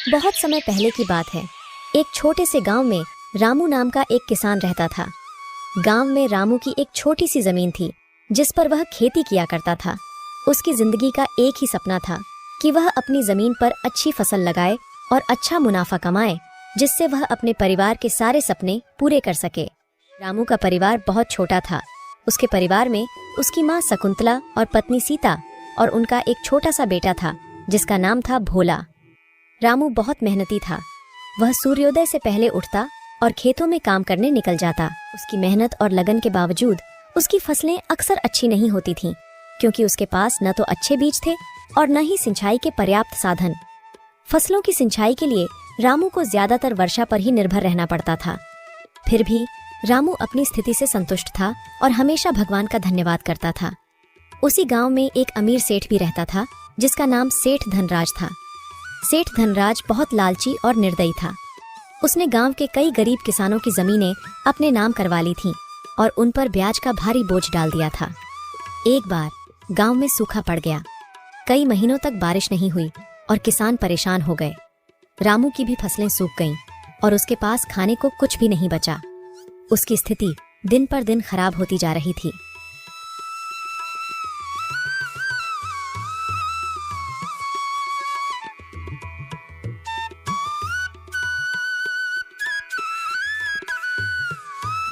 बहुत समय पहले की बात है। एक छोटे से गांव में रामू नाम का एक किसान रहता था। गांव में रामू की एक छोटी सी जमीन थी जिस पर वह खेती किया करता था। उसकी जिंदगी का एक ही सपना था कि वह अपनी जमीन पर अच्छी फसल लगाए और अच्छा मुनाफा कमाए, जिससे वह अपने परिवार के सारे सपने पूरे कर सके। रामू का परिवार बहुत छोटा था। उसके परिवार में उसकी माँ शकुंतला और पत्नी सीता और उनका एक छोटा सा बेटा था जिसका नाम था भोला। रामू बहुत मेहनती था। वह सूर्योदय से पहले उठता और खेतों में काम करने निकल जाता। उसकी मेहनत और लगन के बावजूद उसकी फसलें अक्सर अच्छी नहीं होती थीं, क्योंकि उसके पास न तो अच्छे बीज थे और न ही सिंचाई के पर्याप्त साधन। फसलों की सिंचाई के लिए रामू को ज्यादातर वर्षा पर ही निर्भर रहना पड़ता था। फिर भी रामू अपनी स्थिति से संतुष्ट था और हमेशा भगवान का धन्यवाद करता था। उसी गांव में एक अमीर सेठ भी रहता था जिसका नाम सेठ धनराज था। सेठ धनराज बहुत लालची और निर्दयी था। उसने गांव के कई गरीब किसानों की जमीनें अपने नाम करवा ली थीं और उन पर ब्याज का भारी बोझ डाल दिया था। एक बार गांव में सूखा पड़ गया। कई महीनों तक बारिश नहीं हुई और किसान परेशान हो गए। रामू की भी फसलें सूख गईं और उसके पास खाने को कुछ भी नहीं बचा। उसकी स्थिति दिन पर दिन खराब होती जा रही थी।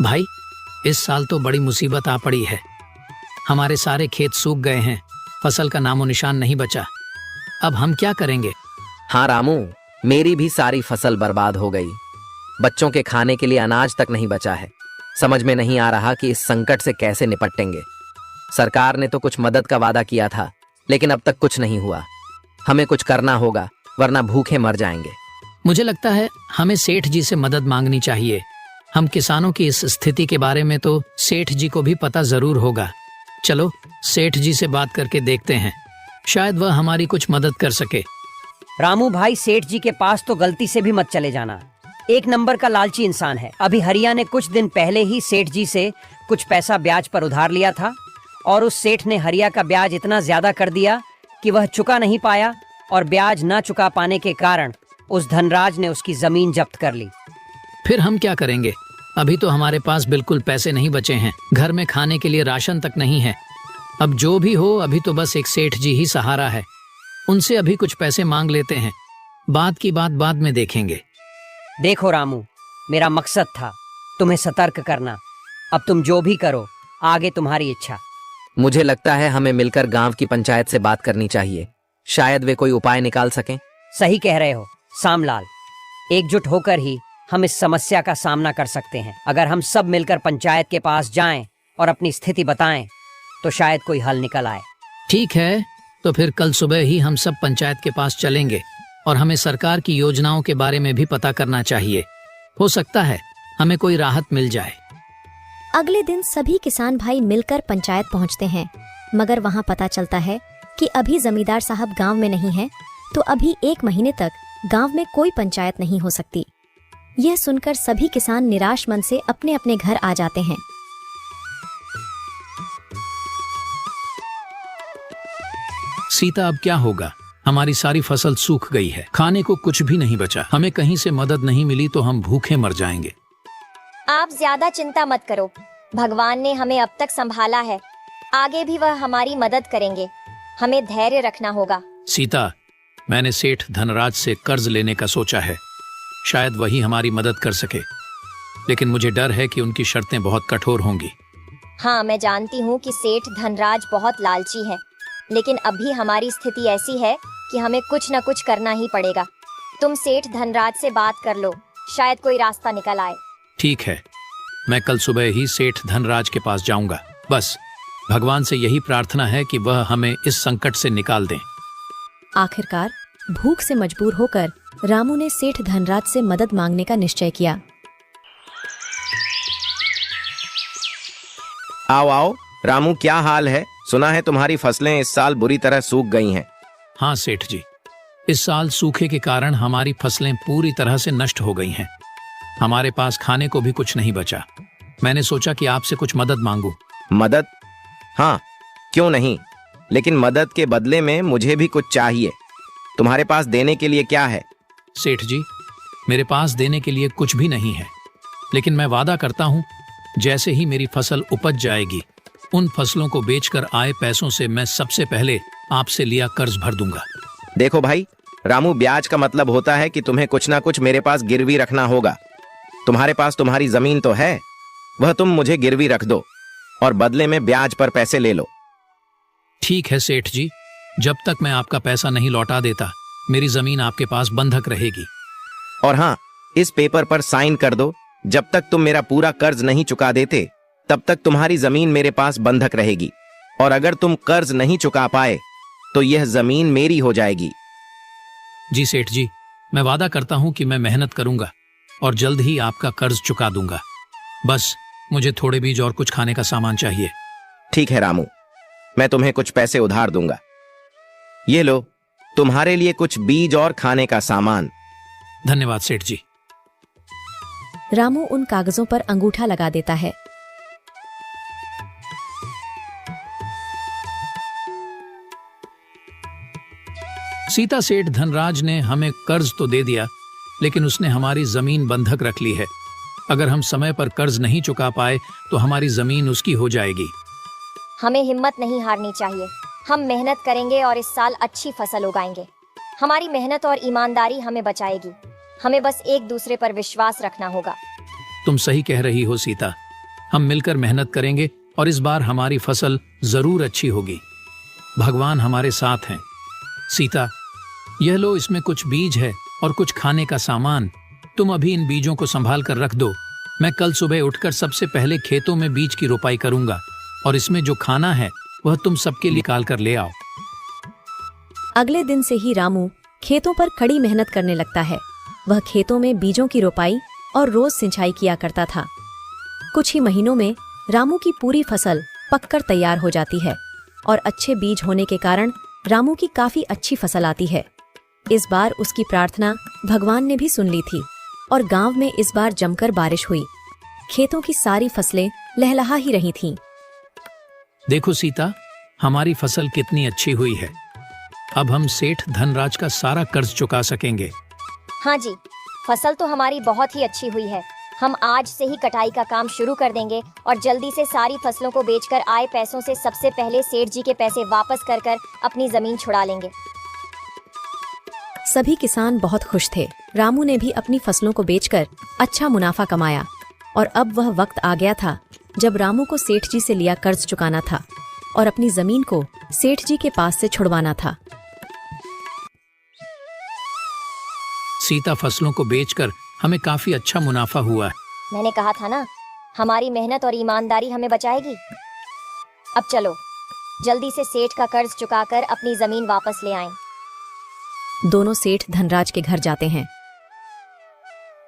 भाई, इस साल तो बड़ी मुसीबत आ पड़ी है। हमारे सारे खेत सूख गए हैं, फसल का नामो निशान नहीं बचा। अब हम क्या करेंगे? हाँ रामू, मेरी भी सारी फसल बर्बाद हो गई। बच्चों के खाने के लिए अनाज तक नहीं बचा है। समझ में नहीं आ रहा कि इस संकट से कैसे निपटेंगे। सरकार ने तो कुछ मदद का वादा किया था, लेकिन अब तक कुछ नहीं हुआ। हमें कुछ करना होगा, वरना भूखे मर जाएंगे। मुझे लगता है हमें सेठ जी से मदद मांगनी चाहिए। हम किसानों की इस स्थिति के बारे में तो सेठ जी को भी पता जरूर होगा। चलो सेठ जी से बात करके देखते हैं, शायद वह हमारी कुछ मदद कर सके। रामू भाई, सेठ जी के पास तो गलती से भी मत चले जाना। एक नंबर का लालची इंसान है। अभी हरिया ने कुछ दिन पहले ही सेठ जी से कुछ पैसा ब्याज पर उधार लिया था और उस सेठ ने हरिया का ब्याज इतना ज्यादा कर दिया कि वह चुका नहीं पाया और ब्याज न चुका पाने के कारण उस धनराज ने उसकी जमीन जब्त कर ली। फिर हम क्या करेंगे? अभी तो हमारे पास बिल्कुल पैसे नहीं बचे हैं। घर में खाने के लिए राशन तक नहीं है। अब जो भी हो, अभी तो बस एक सेठ जी ही सहारा है। उनसे अभी कुछ पैसे मांग लेते हैं, बात की बात बाद में देखेंगे। देखो रामू, मेरा मकसद था तुम्हें सतर्क करना। अब तुम जो भी करो, आगे तुम्हारी इच्छा। मुझे लगता है हमें मिलकर गांव की पंचायत से बात करनी चाहिए। शायद वे कोई उपाय निकाल सकें। सही कह रहे हो सामलाल, एकजुट होकर ही हम इस समस्या का सामना कर सकते हैं। अगर हम सब मिलकर पंचायत के पास जाएं और अपनी स्थिति बताएं तो शायद कोई हल निकल आए। ठीक है, तो फिर कल सुबह ही हम सब पंचायत के पास चलेंगे और हमें सरकार की योजनाओं के बारे में भी पता करना चाहिए। हो सकता है हमें कोई राहत मिल जाए। अगले दिन सभी किसान भाई मिलकर पंचायत पहुंचते हैं, मगर वहां पता चलता है कि अभी जमींदार साहब गांव में नहीं है, तो अभी 1 महीने तक गांव में कोई पंचायत नहीं हो सकती। यह सुनकर सभी किसान निराश मन से अपने अपने घर आ जाते हैं। सीता, अब क्या होगा? हमारी सारी फसल सूख गई है, खाने को कुछ भी नहीं बचा। हमें कहीं से मदद नहीं मिली तो हम भूखे मर जाएंगे। आप ज्यादा चिंता मत करो, भगवान ने हमें अब तक संभाला है, आगे भी वह हमारी मदद करेंगे। हमें धैर्य रखना होगा। सीता, मैंने सेठ धनराज से कर्ज लेने का सोचा है। शायद वही हमारी मदद कर सके, लेकिन मुझे डर है कि उनकी शर्तें बहुत कठोर होंगी। हाँ, मैं जानती हूँ कि सेठ धनराज बहुत लालची है, लेकिन अभी हमारी स्थिति ऐसी है कि हमें कुछ न कुछ करना ही पड़ेगा। तुम सेठ धनराज से बात कर लो, शायद कोई रास्ता निकल आए। ठीक है, मैं कल सुबह ही सेठ धनराज के पास जाऊंगा। बस भगवान से यही प्रार्थना है कि वह हमें इस संकट से निकाल दें। आखिरकार भूख से मजबूर होकर रामू ने सेठ धनराज से मदद मांगने का निश्चय किया। आओ आओ रामू, क्या हाल है? सुना है तुम्हारी फसलें इस साल बुरी तरह सूख गई हैं। हाँ सेठ जी, इस साल सूखे के कारण हमारी फसलें पूरी तरह से नष्ट हो गई हैं। हमारे पास खाने को भी कुछ नहीं बचा। मैंने सोचा कि आपसे कुछ मदद मांगूं। मदद? हाँ, क्यों नहीं, लेकिन मदद के बदले में मुझे भी कुछ चाहिए। तुम्हारे पास देने के लिए क्या है? सेठ जी, मेरे पास देने के लिए कुछ भी नहीं है, लेकिन मैं वादा करता हूँ जैसे ही मेरी फसल उपज जाएगी उन फसलों को बेचकर आए पैसों से मैं सबसे पहले आपसे लिया कर्ज भर दूंगा। देखो भाई रामू, ब्याज का मतलब होता है कि तुम्हें कुछ ना कुछ मेरे पास गिरवी रखना होगा। तुम्हारे पास तुम्हारी जमीन तो है, वह तुम मुझे गिरवी रख दो और बदले में ब्याज पर पैसे ले लो। ठीक है सेठ जी, जब तक मैं आपका पैसा नहीं लौटा देता मेरी जमीन आपके पास बंधक रहेगी। और हाँ, इस पेपर पर साइन कर दो। जब तक तुम मेरा पूरा कर्ज नहीं चुका देते तब तक तुम्हारी जमीन मेरे पास बंधक रहेगी, और अगर तुम कर्ज नहीं चुका पाए तो यह जमीन मेरी हो जाएगी। जी सेठ जी, मैं वादा करता हूँ कि मैं मेहनत करूंगा और जल्द ही आपका कर्ज चुका दूंगा। बस मुझे थोड़े बीज और कुछ खाने का सामान चाहिए। ठीक है रामू, मैं तुम्हें कुछ पैसे उधार दूंगा। ये लो, तुम्हारे लिए कुछ बीज और खाने का सामान। धन्यवाद सेठ जी। रामू उन कागजों पर अंगूठा लगा देता है। सीता सेठ धनराज ने हमें कर्ज तो दे दिया, लेकिन उसने हमारी जमीन बंधक रख ली है। अगर हम समय पर कर्ज नहीं चुका पाए तो हमारी जमीन उसकी हो जाएगी। हमें हिम्मत नहीं हारनी चाहिए। हम मेहनत करेंगे और इस साल अच्छी फसल उगाएंगे। हमारी मेहनत और ईमानदारी हमें बचाएगी। हमें बस एक दूसरे पर विश्वास रखना होगा। तुम सही कह रही हो सीता, हम मिलकर मेहनत करेंगे और इस बार हमारी फसल जरूर अच्छी होगी। भगवान हमारे साथ हैं। सीता, यह लो, इसमें कुछ बीज है और कुछ खाने का सामान। तुम अभी इन बीजों को संभाल कर रख दो। मैं कल सुबह उठकर सबसे पहले खेतों में बीज की रोपाई करूंगा और इसमें जो खाना है वह तुम सबके लिए निकाल कर ले आओ। अगले दिन से ही रामू खेतों पर कड़ी मेहनत करने लगता है। वह खेतों में बीजों की रोपाई और रोज सिंचाई किया करता था। कुछ ही महीनों में रामू की पूरी फसल पककर तैयार हो जाती है और अच्छे बीज होने के कारण रामू की काफी अच्छी फसल आती है। इस बार उसकी प्रार्थना भगवान ने भी सुन ली थी और गांव में इस बार जमकर बारिश हुई। खेतों की सारी फसलें लहलहा ही रही थीं। देखो सीता, हमारी फसल कितनी अच्छी हुई है। अब हम सेठ धनराज का सारा कर्ज चुका सकेंगे। हाँ जी, फसल तो हमारी बहुत ही अच्छी हुई है। हम आज से ही कटाई का काम शुरू कर देंगे और जल्दी से सारी फसलों को बेचकर आए पैसों से सबसे पहले सेठ जी के पैसे वापस कर कर अपनी जमीन छुड़ा लेंगे। सभी किसान बहुत खुश थे। रामू ने भी अपनी फसलों को बेचकर अच्छा मुनाफा कमाया और अब वह वक्त आ गया था जब रामू को सेठ जी से लिया कर्ज चुकाना था और अपनी जमीन को सेठ जी के पास से छुड़वाना था। सीता, फसलों को बेचकर हमें काफी अच्छा मुनाफा हुआ है। मैंने कहा था ना, हमारी मेहनत और ईमानदारी हमें बचाएगी। अब चलो जल्दी से सेठ का कर्ज चुकाकर अपनी जमीन वापस ले आएं। दोनों सेठ धनराज के घर जाते हैं।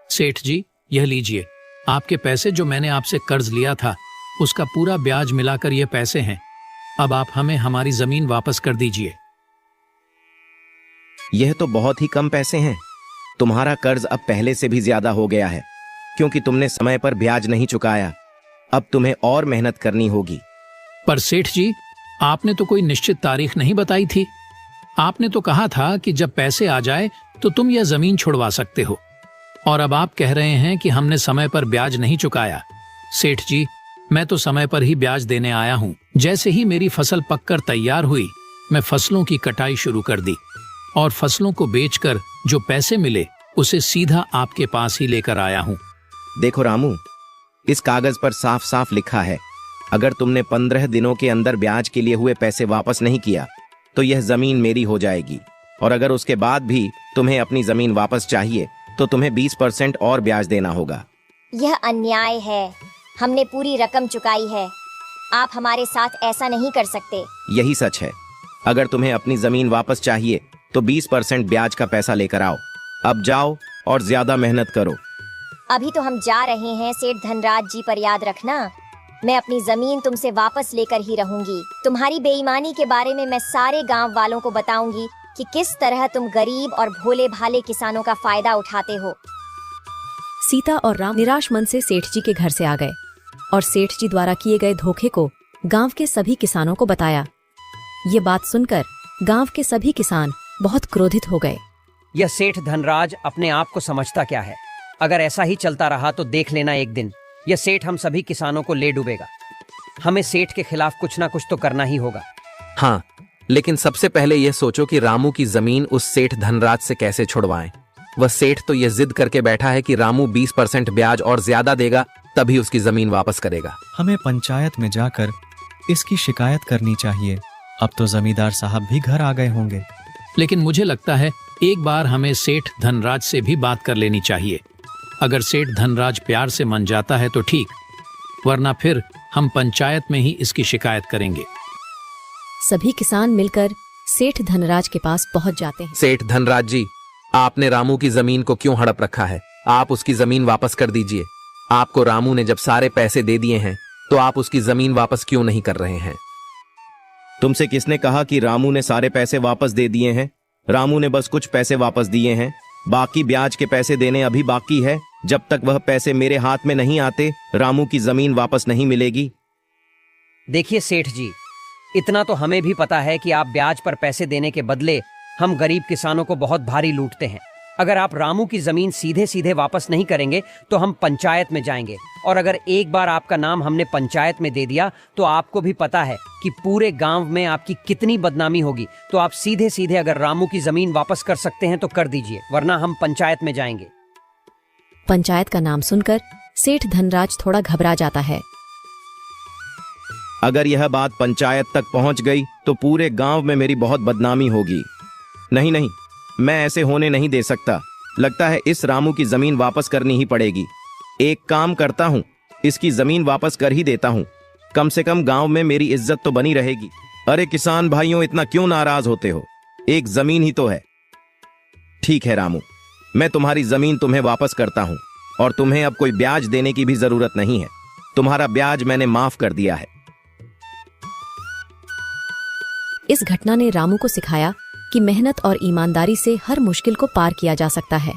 सेठ जी, यह लीजिए, आपके पैसे जो मैंने आपसे कर्ज लिया था उसका पूरा ब्याज मिलाकर ये पैसे हैं। अब आप हमें हमारी जमीन वापस कर दीजिए। यह तो बहुत ही कम पैसे हैं। तुम्हारा कर्ज अब पहले से भी ज्यादा हो गया है क्योंकि तुमने समय पर ब्याज नहीं चुकाया। अब तुम्हें और मेहनत करनी होगी। पर सेठ जी, आपने तो कोई निश्चित तारीख नहीं बताई थी। आपने तो कहा था कि जब पैसे आ जाए तो तुम यह जमीन छुड़वा सकते हो, और अब आप कह रहे हैं कि हमने समय पर ब्याज नहीं चुकाया। सेठ जी, मैं तो समय पर ही ब्याज देने आया हूँ। जैसे ही मेरी फसल पककर तैयार हुई मैं फसलों की कटाई शुरू कर दी और फसलों को बेचकर जो पैसे मिले उसे सीधा आपके पास ही लेकर आया हूँ। देखो रामू, इस कागज पर साफ साफ लिखा है, अगर तुमने 15 दिनों के अंदर ब्याज के लिए हुए पैसे वापस नहीं किया तो यह जमीन मेरी हो जाएगी, और अगर उसके बाद भी तुम्हें अपनी जमीन वापस चाहिए तो तुम्हें 20% और ब्याज देना होगा। यह अन्याय है। हमने पूरी रकम चुकाई है। आप हमारे साथ ऐसा नहीं कर सकते। यही सच है। अगर तुम्हें अपनी जमीन वापस चाहिए तो 20% ब्याज का पैसा लेकर आओ। अब जाओ और ज्यादा मेहनत करो। अभी तो हम जा रहे हैं सेठ धनराज जी, पर याद रखना मैं अपनी जमीन तुमसे वापस लेकर ही रहूंगी। तुम्हारी बेईमानी के बारे में मैं सारे गांव वालों को बताऊंगी कि किस तरह तुम गरीब और भोले भाले किसानों का फायदा उठाते हो। सीता और राम निराश मन से सेठ जी के घर से आ गए और सेठ जी द्वारा किए गए धोखे को गांव के सभी किसानों को बताया। ये बात सुनकर गांव के सभी किसान बहुत क्रोधित हो गए। यह सेठ धनराज अपने आप को समझता क्या है। अगर ऐसा ही चलता रहा तो देख लेना एक दिन यह सेठ हम सभी किसानों को ले डूबेगा। हमें सेठ के खिलाफ कुछ ना कुछ तो करना ही होगा। हाँ, लेकिन सबसे पहले यह सोचो कि रामू की जमीन उस सेठ धनराज से कैसे छुड़वाएं। वह सेठ तो यह जिद करके बैठा है कि रामू 20% ब्याज और ज्यादा देगा तभी उसकी जमीन वापस करेगा। हमें पंचायत में जाकर इसकी शिकायत करनी चाहिए। अब तो जमींदार साहब भी घर आ गए होंगे। लेकिन मुझे लगता है एक बार हमें सेठ धनराज से भी बात कर लेनी चाहिए। अगर सेठ धनराज प्यार से मान जाता है तो ठीक, वरना फिर हम पंचायत में ही इसकी शिकायत करेंगे। सभी किसान मिलकर सेठ धनराज के पास पहुंच जाते हैं। सेठ धनराज जी, आपने रामू की जमीन को क्यों हड़प रखा है? आप उसकी जमीन वापस कर दीजिए। आपको रामू ने जब सारे पैसे दे दिए हैं तो आप उसकी जमीन वापस क्यों नहीं कर रहे हैं? तुमसे किसने कहा कि रामू ने सारे पैसे वापस दे दिए हैं? रामू ने बस कुछ पैसे वापस दिए हैं, बाकी ब्याज के पैसे देने अभी बाकी है। जब तक वह पैसे मेरे हाथ में नहीं आते रामू की जमीन वापस नहीं मिलेगी। देखिए सेठ जी, इतना तो हमें भी पता है कि आप ब्याज पर पैसे देने के बदले हम गरीब किसानों को बहुत भारी लूटते हैं। अगर आप रामू की जमीन सीधे सीधे वापस नहीं करेंगे तो हम पंचायत में जाएंगे, और अगर एक बार आपका नाम हमने पंचायत में दे दिया तो आपको भी पता है कि पूरे गांव में आपकी कितनी बदनामी होगी। तो आप सीधे सीधे अगर रामू की जमीन वापस कर सकते हैं तो कर दीजिए, वरना हम पंचायत में जाएंगे। पंचायत का नाम सुनकर सेठ धनराज थोड़ा घबरा जाता है। अगर यह बात पंचायत तक पहुंच गई तो पूरे गांव में मेरी बहुत बदनामी होगी। नहीं नहीं, मैं ऐसे होने नहीं दे सकता। लगता है इस रामू की जमीन वापस करनी ही पड़ेगी। एक काम करता हूँ, इसकी जमीन वापस कर ही देता हूँ। कम से कम गांव में मेरी इज्जत तो बनी रहेगी। अरे किसान भाइयों, इतना क्यों नाराज होते हो? एक जमीन ही तो है। ठीक है रामू, मैं तुम्हारी जमीन तुम्हें वापस करता हूँ और तुम्हें अब कोई ब्याज देने की भी जरूरत नहीं है। तुम्हारा ब्याज मैंने माफ कर दिया है। इस घटना ने रामू को सिखाया कि मेहनत और ईमानदारी से हर मुश्किल को पार किया जा सकता है।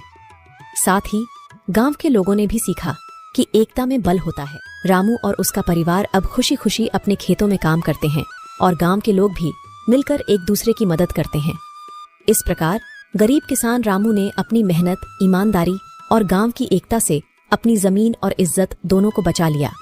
साथ ही गांव के लोगों ने भी सीखा कि एकता में बल होता है। रामू और उसका परिवार अब खुशी खुशी अपने खेतों में काम करते हैं और गांव के लोग भी मिलकर एक दूसरे की मदद करते हैं। इस प्रकार गरीब किसान रामू ने अपनी मेहनत, ईमानदारी और गांव की एकता से अपनी जमीन और इज्जत दोनों को बचा लिया।